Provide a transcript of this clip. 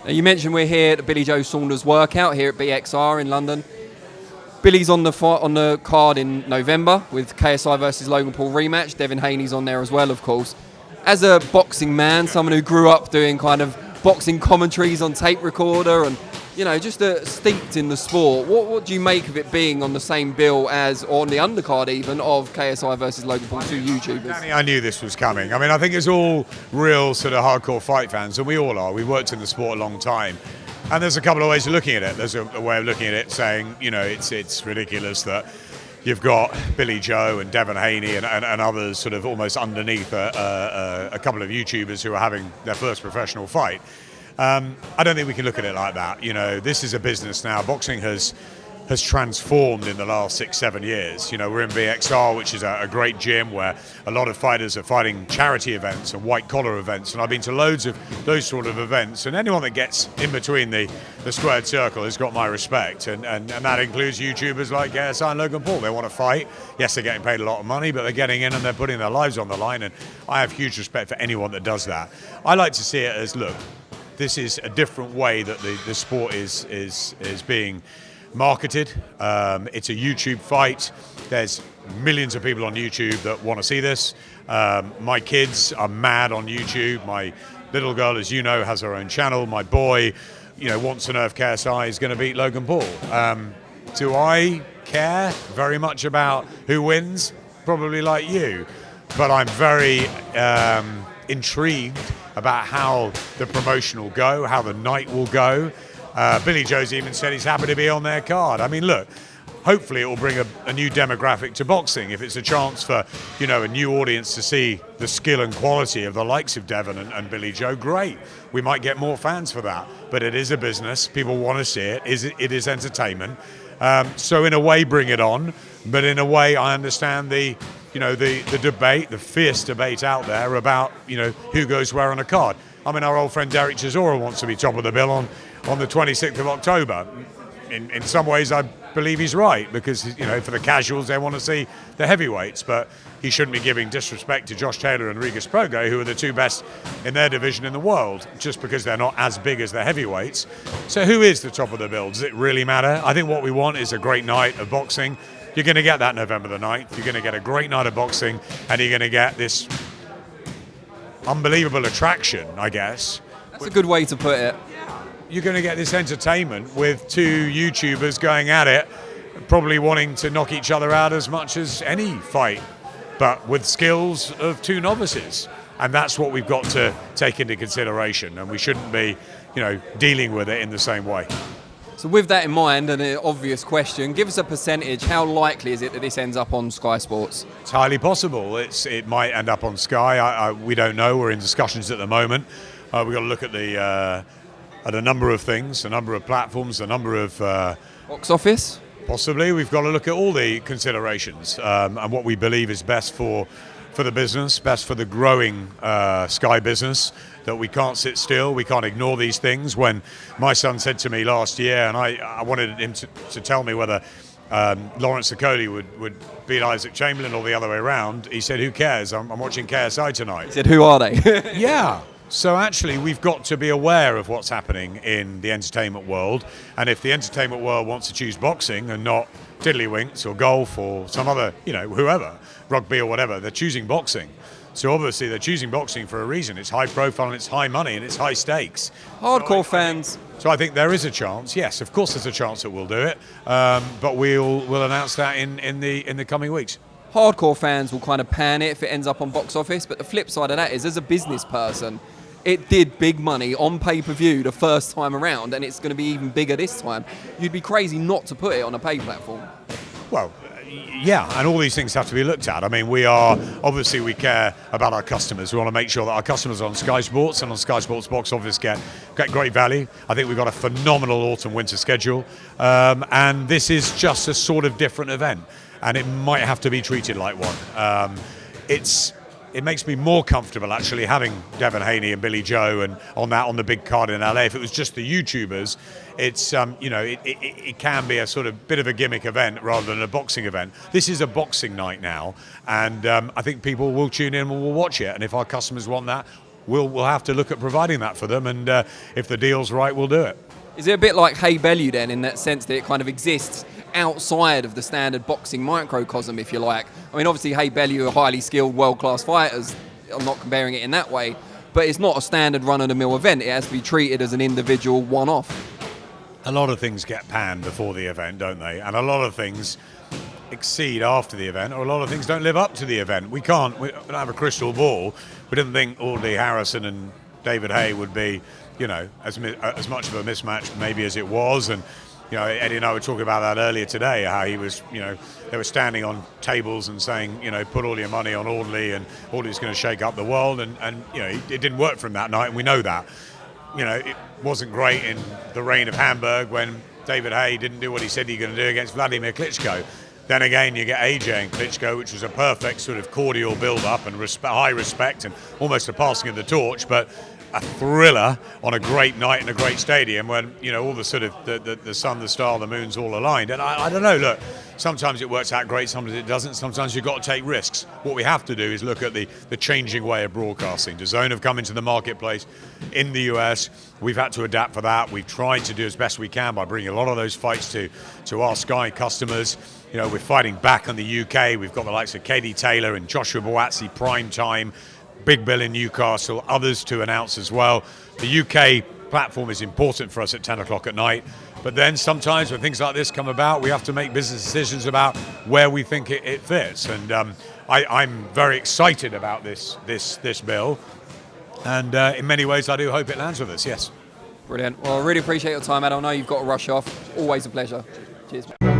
Now, you mentioned we're here at the Billy Joe Saunders workout here at BXR in London. Billy's on the card in November with KSI versus Logan Paul rematch. Devin Haney's on there as well, of course. As a boxing man, someone who grew up doing kind of boxing commentaries on tape recorder and, you know, just steeped in the sport, what do you make of it being on the same bill as, or on the undercard even, of KSI versus Logan Paul, two YouTubers? Danny, I knew this was coming. I mean, I think it's all real sort of hardcore fight fans, and we all are. We've worked in the sport a long time. And there's a couple of ways of looking at it. There's a way of looking at it saying, you know, it's ridiculous that you've got Billy Joe and Devin Haney and others sort of almost underneath a couple of YouTubers who are having their first professional fight. I don't think we can look at it like that. You know, this is a business now. Boxing has transformed in the last 6-7 years. You know, we're in BXR, which is a great gym where a lot of fighters are fighting charity events and white collar events, and I've been to loads of those sort of events, and anyone that gets in between the squared circle has got my respect, and that includes YouTubers like KSI and Logan Paul. They want to fight. Yes, they're getting paid a lot of money, but they're getting in and they're putting their lives on the line, and I have huge respect for anyone that does that. I like to see it as, look, this is a different way that the sport is being marketed. It's a YouTube fight. There's millions of people on YouTube that want to see this. My kids are mad on YouTube. My little girl, as you know, has her own channel. My boy, you know, wants to know if KSI is going to beat Logan Paul. Do I care very much about who wins? Probably like you. But I'm very intrigued about how the promotion will go, how the night will go. Billy Joe's even said he's happy to be on their card. I mean, look, hopefully it will bring a new demographic to boxing. If it's a chance for, you know, a new audience to see the skill and quality of the likes of Devin and Billy Joe, great. We might get more fans for that. But it is a business. People want to see it. It is entertainment. So in a way, bring it on. But in a way, I understand the debate, the fierce debate out there about, you know, who goes where on a card. I mean, our old friend Derek Chisora wants to be top of the bill on the 26th of October. In some ways, I believe he's right, because, you know, for the casuals, they want to see the heavyweights, but he shouldn't be giving disrespect to Josh Taylor and Regis Prograis, who are the two best in their division in the world, just because they're not as big as the heavyweights. So who is the top of the bill? Does it really matter? I think what we want is a great night of boxing. You're going to get that November the 9th. You're going to get a great night of boxing, and you're going to get this unbelievable attraction, I guess. That's a good way to put it. You're going to get this entertainment with two YouTubers going at it, probably wanting to knock each other out as much as any fight, but with skills of two novices. And that's what we've got to take into consideration, and we shouldn't be, you know, dealing with it in the same way. So with that in mind, and an obvious question, give us a percentage. How likely is it that this ends up on Sky Sports? It's highly possible. It might end up on Sky. We don't know. We're in discussions at the moment. We've got to look at a number of things, a number of platforms, a number of... Box office? Possibly. We've got to look at all the considerations and what we believe is best for the business, best for the growing Sky business, that we can't sit still, we can't ignore these things. When my son said to me last year, and I wanted him to tell me whether Lawrence Okoli would beat Isaac Chamberlain or the other way around, he said, who cares? I'm watching KSI tonight. He said, who are they? Yeah. So actually, we've got to be aware of what's happening in the entertainment world. And if the entertainment world wants to choose boxing and not tiddlywinks or golf or some other, you know, whoever, rugby or whatever, they're choosing boxing. So obviously they're choosing boxing for a reason. It's high profile and it's high money and it's high stakes. Hardcore fans. So I think there is a chance. Yes, of course there's a chance that we'll do it. But we'll announce that in the coming weeks. Hardcore fans will kind of pan it if it ends up on box office. But the flip side of that is, as a business person, it did big money on pay-per-view the first time around, and it's going to be even bigger this time. You'd be crazy not to put it on a pay platform. Well, yeah, and all these things have to be looked at. I mean, we care about our customers. We want to make sure that our customers on Sky Sports and on Sky Sports box office get great value. I think we've got a phenomenal autumn-winter schedule, and this is just a sort of different event, and it might have to be treated like one. It makes me more comfortable actually having Devin Haney and Billy Joe and on the big card in LA. If it was just the YouTubers, it's it can be a sort of bit of a gimmick event rather than a boxing event. This is a boxing night now, and I think people will tune in and will watch it. And if our customers want that, we'll have to look at providing that for them, and if the deal's right, we'll do it. Is it a bit like Hey Bellew then, in that sense that it kind of exists outside of the standard boxing microcosm, if you like? I mean, obviously Hey Bellew are highly skilled, world-class fighters. I'm not comparing it in that way, but it's not a standard run-of-the-mill event. It has to be treated as an individual one-off. A lot of things get panned before the event, don't they? And a lot of things exceed after the event, or a lot of things don't live up to the event. We don't have a crystal ball. We didn't think Audley Harrison and David Haye would be, as much of a mismatch maybe as it was. And Eddie and I were talking about that earlier today, how he was, they were standing on tables and saying, put all your money on Audley, and Audley's going to shake up the world. And it didn't work for him that night, and we know that. It wasn't great in the reign of Hamburg when David Haye didn't do what he said he was going to do against Vladimir Klitschko. Then again, you get AJ and Klitschko, which was a perfect sort of cordial build-up and high respect and almost a passing of the torch, but a thriller on a great night in a great stadium when, all the sort of the sun, the star, the moon's all aligned. And I don't know, look, sometimes it works out great, sometimes it doesn't. Sometimes you've got to take risks. What we have to do is look at the changing way of broadcasting. DAZN have come into the marketplace in the US. We've had to adapt for that. We've tried to do as best we can by bringing a lot of those fights to our Sky customers. We're fighting back on the UK. We've got the likes of Katie Taylor and Joshua Buatsi, prime time, Big Bill in Newcastle, others to announce as well. The UK platform is important for us at 10 o'clock at night. But then sometimes when things like this come about, we have to make business decisions about where we think it fits. And I'm very excited about this bill. And in many ways, I do hope it lands with us, yes. Brilliant. Well, I really appreciate your time, Ed. I know you've got to rush off. Always a pleasure. Cheers, mate.